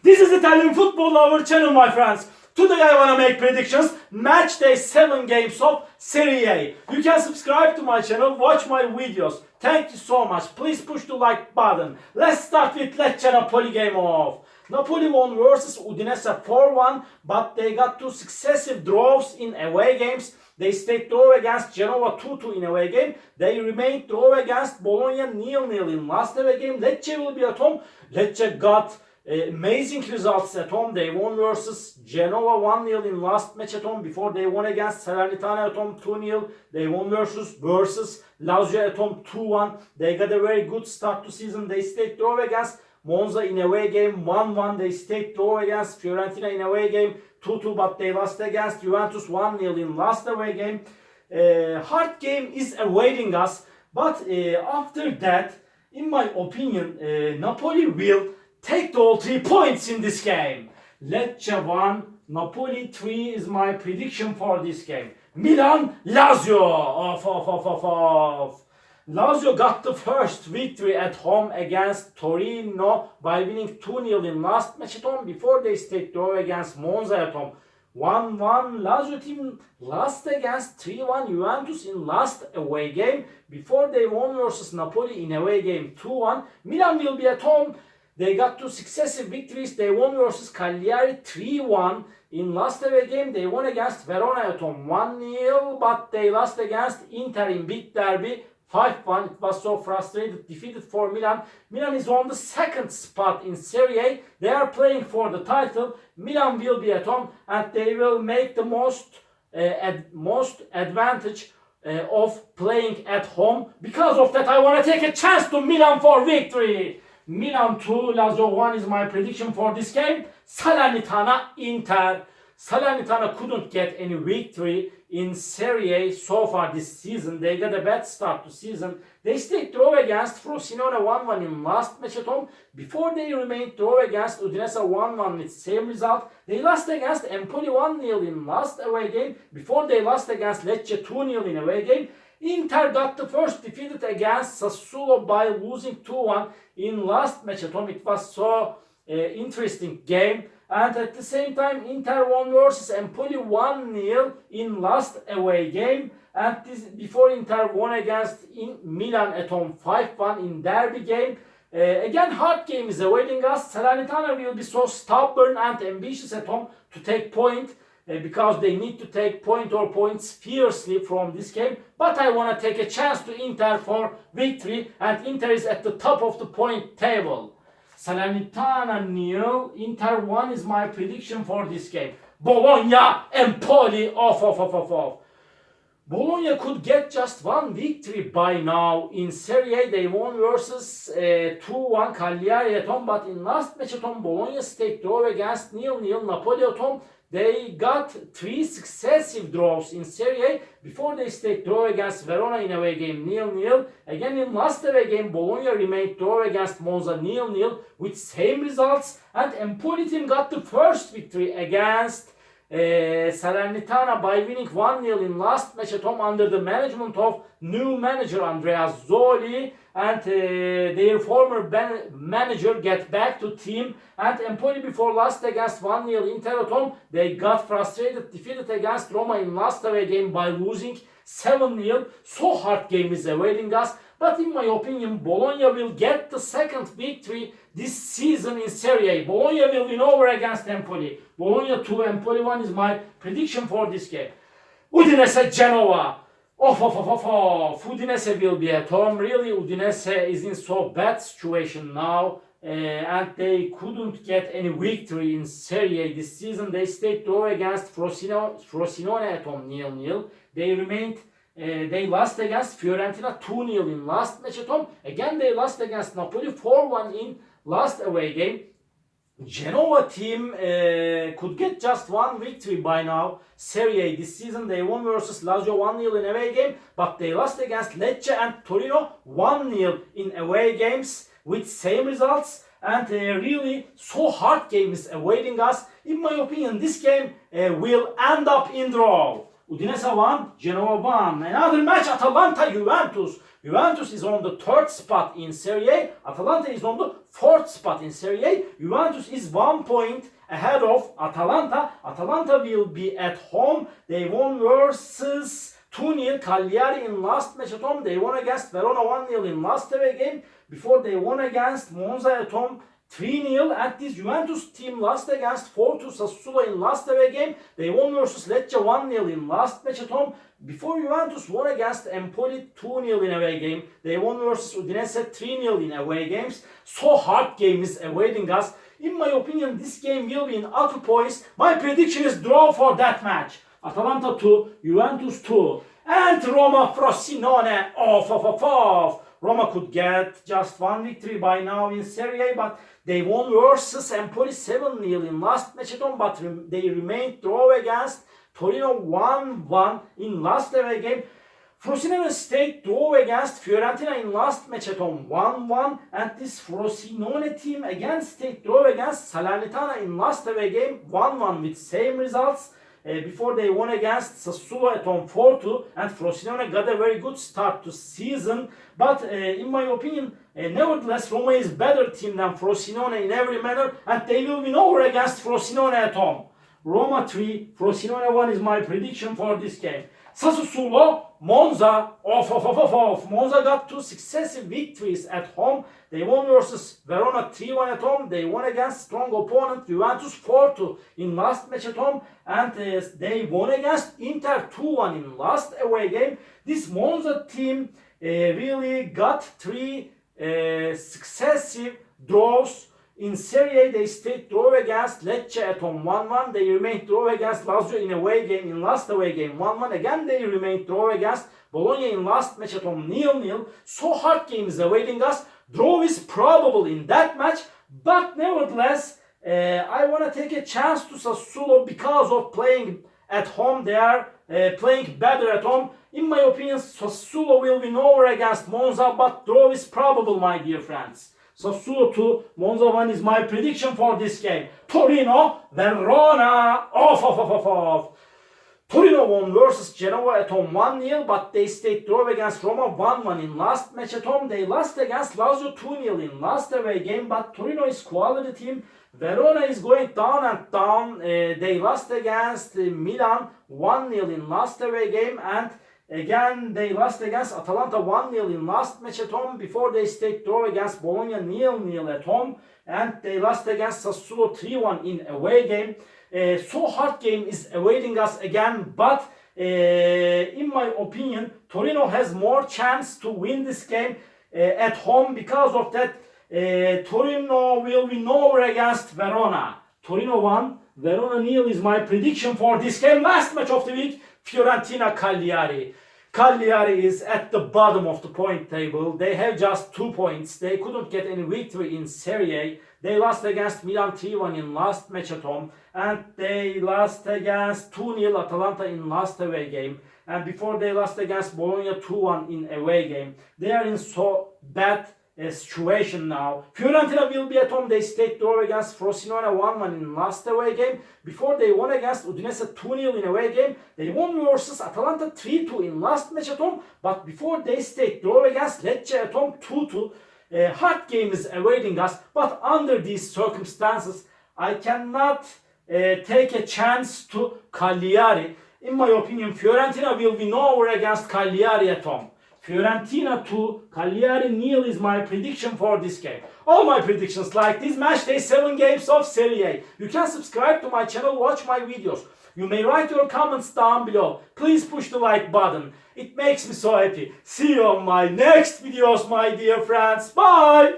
This is Italian Football Lover channel, my friends. Today I wanna make predictions. Match day 7 games of Serie A. You can subscribe to my channel, watch my videos. Thank you so much. Please push the like button. Let's start with Lecce Napoli game off. Napoli won versus Udinese 4-1, but they got two successive draws in away games. They stayed draw against Genoa 2-2 in away game. They remained draw against Bologna 0-0 in last away game. Lecce will be at home. Lecce got amazing results at home. They won versus Genoa 1-0 in last match at home. Before they won against Salernitana at home 2-0. They won versus Lazio at home 2-1. They got a very good start to season. They stayed draw against Monza in away game 1-1. They stayed draw against Fiorentina in away game 2-2, but they lost against Juventus 1-0 in last away game. Hard game is awaiting us, but after that, in my opinion, Napoli will take all 3 points in this game. Lecce 1, Napoli 3 is my prediction for this game. Milan, Lazio. Off. Lazio got the first victory at home against Torino by winning 2-0 in last match at home. Before they stayed draw against Monza at home 1-1. Lazio team lost against 3-1 Juventus in last away game. Before they won versus Napoli in away game 2-1. Milan will be at home. They got two successive victories. They won versus Cagliari 3-1. In last away game, they won against Verona at home 1-0, but they lost against Inter in big derby 5-1. It was so frustrated, defeated for Milan. Milan is on the second spot in Serie A. They are playing for the title. Milan will be at home and they will make the most advantage of playing at home. Because of that, I want to take a chance to Milan for victory. Milan 2, Lazio 1 is my prediction for this game. Salernitana, Inter. Salernitana couldn't get any victory in Serie A so far this season. They got a bad start to season. They stayed draw against Frosinone 1-1 in last match at home. Before they remained draw against Udinese 1-1 with same result. They lost against Empoli 1-0 in last away game. Before they lost against Lecce 2-0 in away game. Inter got the first defeated against Sassuolo by losing 2-1 in last match at home. It was so interesting game. And at the same time, Inter won versus Empoli 1-0 in last away game. And before Inter won against Milan at home 5-1 in derby game. Again, hard game is awaiting us. Salernitana will be so stubborn and ambitious at home to take point. Because they need to take point or points fiercely from this game. But I want to take a chance to Inter for victory. And Inter is at the top of the point table. Salernitana 0, Inter 1 is my prediction for this game. Bologna, Empoli, off. Bologna could get just one victory by now in Serie A. They won versus 2-1 Cagliari at home, but in last match at home, Bologna stayed draw against 0-0 Napoli at home. They got 3 successive draws in Serie A before they stayed draw against Verona in away game 0-0. Again in last away game, Bologna remained draw against Monza 0-0 with same results. And Empoli team got the first victory against Salernitana by winning 1-0 in last match at home under the management of new manager Andrea Zoli. And their former manager get back to team. And Empoli before lost against 1-0 Inter at home. They got frustrated, defeated against Roma in last away game by losing 7-0. So hard game is awaiting us. But in my opinion, Bologna will get the second victory this season in Serie A. Bologna will win over against Empoli. Bologna 2, Empoli 1 is my prediction for this game. Udinese, Genoa. Udinese will be at home. Really, Udinese is in so bad situation now. And they couldn't get any victory in Serie A this season. They stayed draw against Frosinone at home 0-0. They lost against Fiorentina 2-0 in last match at home. Again, they lost against Napoli 4-1 in last away game. Genoa team could get just one victory by now. Serie A this season, they won versus Lazio 1-0 in away game, but they lost against Lecce and Torino 1-0 in away games with same results. And really, so hard game is awaiting us. In my opinion, this game will end up in draw. Udinese 1, Genoa 1. Another match, Atalanta-Juventus. Juventus is on the 3rd spot in Serie A. Atalanta is on the 4th spot in Serie A. Juventus is 1 point ahead of Atalanta. Atalanta will be at home. They won versus 2-0 Cagliari in last match at home. They won against Verona 1-0 in last away game. Before they won against Monza at home 3-0. And this Juventus team lost against 4-2 Sassuolo in last away game. They won versus Lecce 1-0 in last match at home. Before Juventus won against Empoli 2-0 in away game. They won versus Udinese 3-0 in away games. So hard game is awaiting us. In my opinion, this game will be in equipoise. My prediction is draw for that match. Atalanta 2, Juventus 2. And Roma Frosinone off. Roma could get just 1 victory by now in Serie A, but they won versus Empoli 7-0 in last match at home, but they remained draw against Torino 1-1 in last away game. Frosinone stayed draw against Fiorentina in last match at home 1-1, and this Frosinone team again stayed draw against Salernitana in last away game 1-1 with same results. Before they won against Sassuolo at home 4-2, and Frosinone got a very good start to season. But in my opinion, nevertheless, Roma is better team than Frosinone in every manner, and they will win over against Frosinone at home. Roma 3, Frosinone 1 is my prediction for this game. Sassuolo, Monza, off. Monza got 2 successive victories at home. They won versus Verona 3-1 at home. They won against strong opponent Juventus 4-2 in last match at home. And they won against Inter 2-1 in last away game. This Monza team really got 3 successive draws. In Serie A, they stayed draw against Lecce at home 1-1. They remained draw against Lazio in away game, in last away game 1-1. Again, they remained draw against Bologna in last match at home 0-0. So hard game is awaiting us. Draw is probable in that match, but nevertheless, I want to take a chance to Sassuolo because of playing at home. They are playing better at home. In my opinion, Sassuolo will win over against Monza, but draw is probable, my dear friends. Sassuolo 2, Monza 1 is my prediction for this game. Torino, Verona, off. Torino won versus Genoa at home 1-0, but they stayed draw against Roma 1-1 in last match at home. They lost against Lazio 2-0 in last away game, but Torino is quality team. Verona is going down and down. They lost against Milan 1-0 in last away game, and again, they lost against Atalanta 1-0 in last match at home. Before they stayed draw against Bologna 0-0 at home. And they lost against Sassuolo 3-1 in away game. So hard game is awaiting us again. But in my opinion, Torino has more chance to win this game at home. Because of that, Torino will win over against Verona. Torino 1, Verona 0 is my prediction for this game. Last match of the week, Fiorentina Cagliari. Cagliari is at the bottom of the point table. They have just 2 points. They couldn't get any victory in Serie A. They lost against Milan 3-1 in last match at home. And they lost against 2-0 Atalanta in last away game. And before they lost against Bologna 2-1 in away game. They are in so bad situation now. Fiorentina will be at home. They stayed draw against Frosinone 1-1 in last away game. Before they won against Udinese 2-0 in away game. They won versus Atalanta 3-2 in last match at home. But before they stayed draw against Lecce at home 2-2. Hard game is awaiting us. But under these circumstances, I cannot take a chance to Cagliari. In my opinion, Fiorentina will win over against Cagliari at home. Fiorentina 2, Cagliari 0 is my prediction for this game. All my predictions like this match day 7 games of Serie A. You can subscribe to my channel, watch my videos. You may write your comments down below. Please push the like button. It makes me so happy. See you on my next videos, my dear friends. Bye!